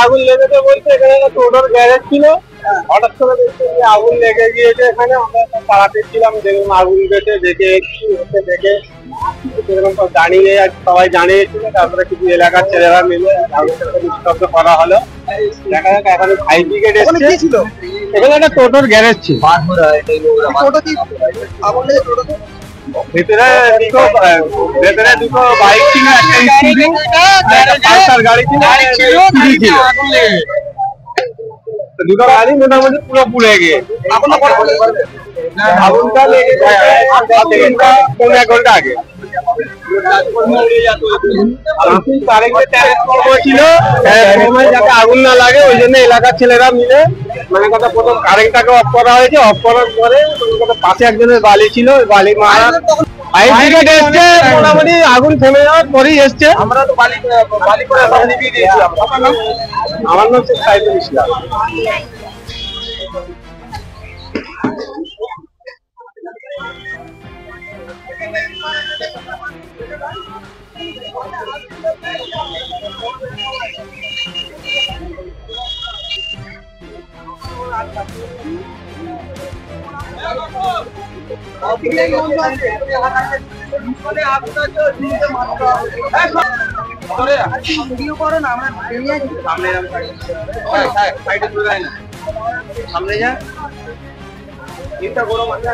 আগুন লেগেছে বলতে এখানে একটা টোটোর গ্যারেজ ছিল, হঠাৎ করে দেখছি যে আগুন লেগে গিয়েছে। এখানে আমরা পাড়াতে ছিলাম, দেখুন আগুন গেছে, দেখে কি হচ্ছে দেখে সেরকম জানিয়ে সবাই জানিয়েছিল। তারপরে কিছু এলাকার ছেলেরা মিলে আগুনটাকে নিস্তব্ধ করা হলো। দেখা যাক এখন ফায়ার ব্রিগেড এসেছিল। এখানে একটা টোটোর গ্যারেজ ছিল। ভেতরে দুটো বাইক ছিল, একটা পালসার গাড়ি ছিল, দুটো গাড়ি মোটামুটি পুরো পুড়ে গিয়ে আগুনটা লেগে পনেরো 1 ঘন্টা আগে ছিল। যাতে আগুন না লাগে ওই জন্য এলাকার ছেলেরা মিলে মানে কথা প্রথম কারেন্টটাকে অফ করা হয়েছে। অফ করার পরে পাশে একজনের বালি ছিল, ওই বালি মারা এসছে। মোটামুটি আগুন থেমে যাওয়ার পরেই এসছে। আমরা তো বালি করে নিভিয়ে দিয়েছি। আমার নাম শেখ সাইদুল ইসলাম। ভিডিও করো না, আমরা সামনে যা এটা গরম আছে।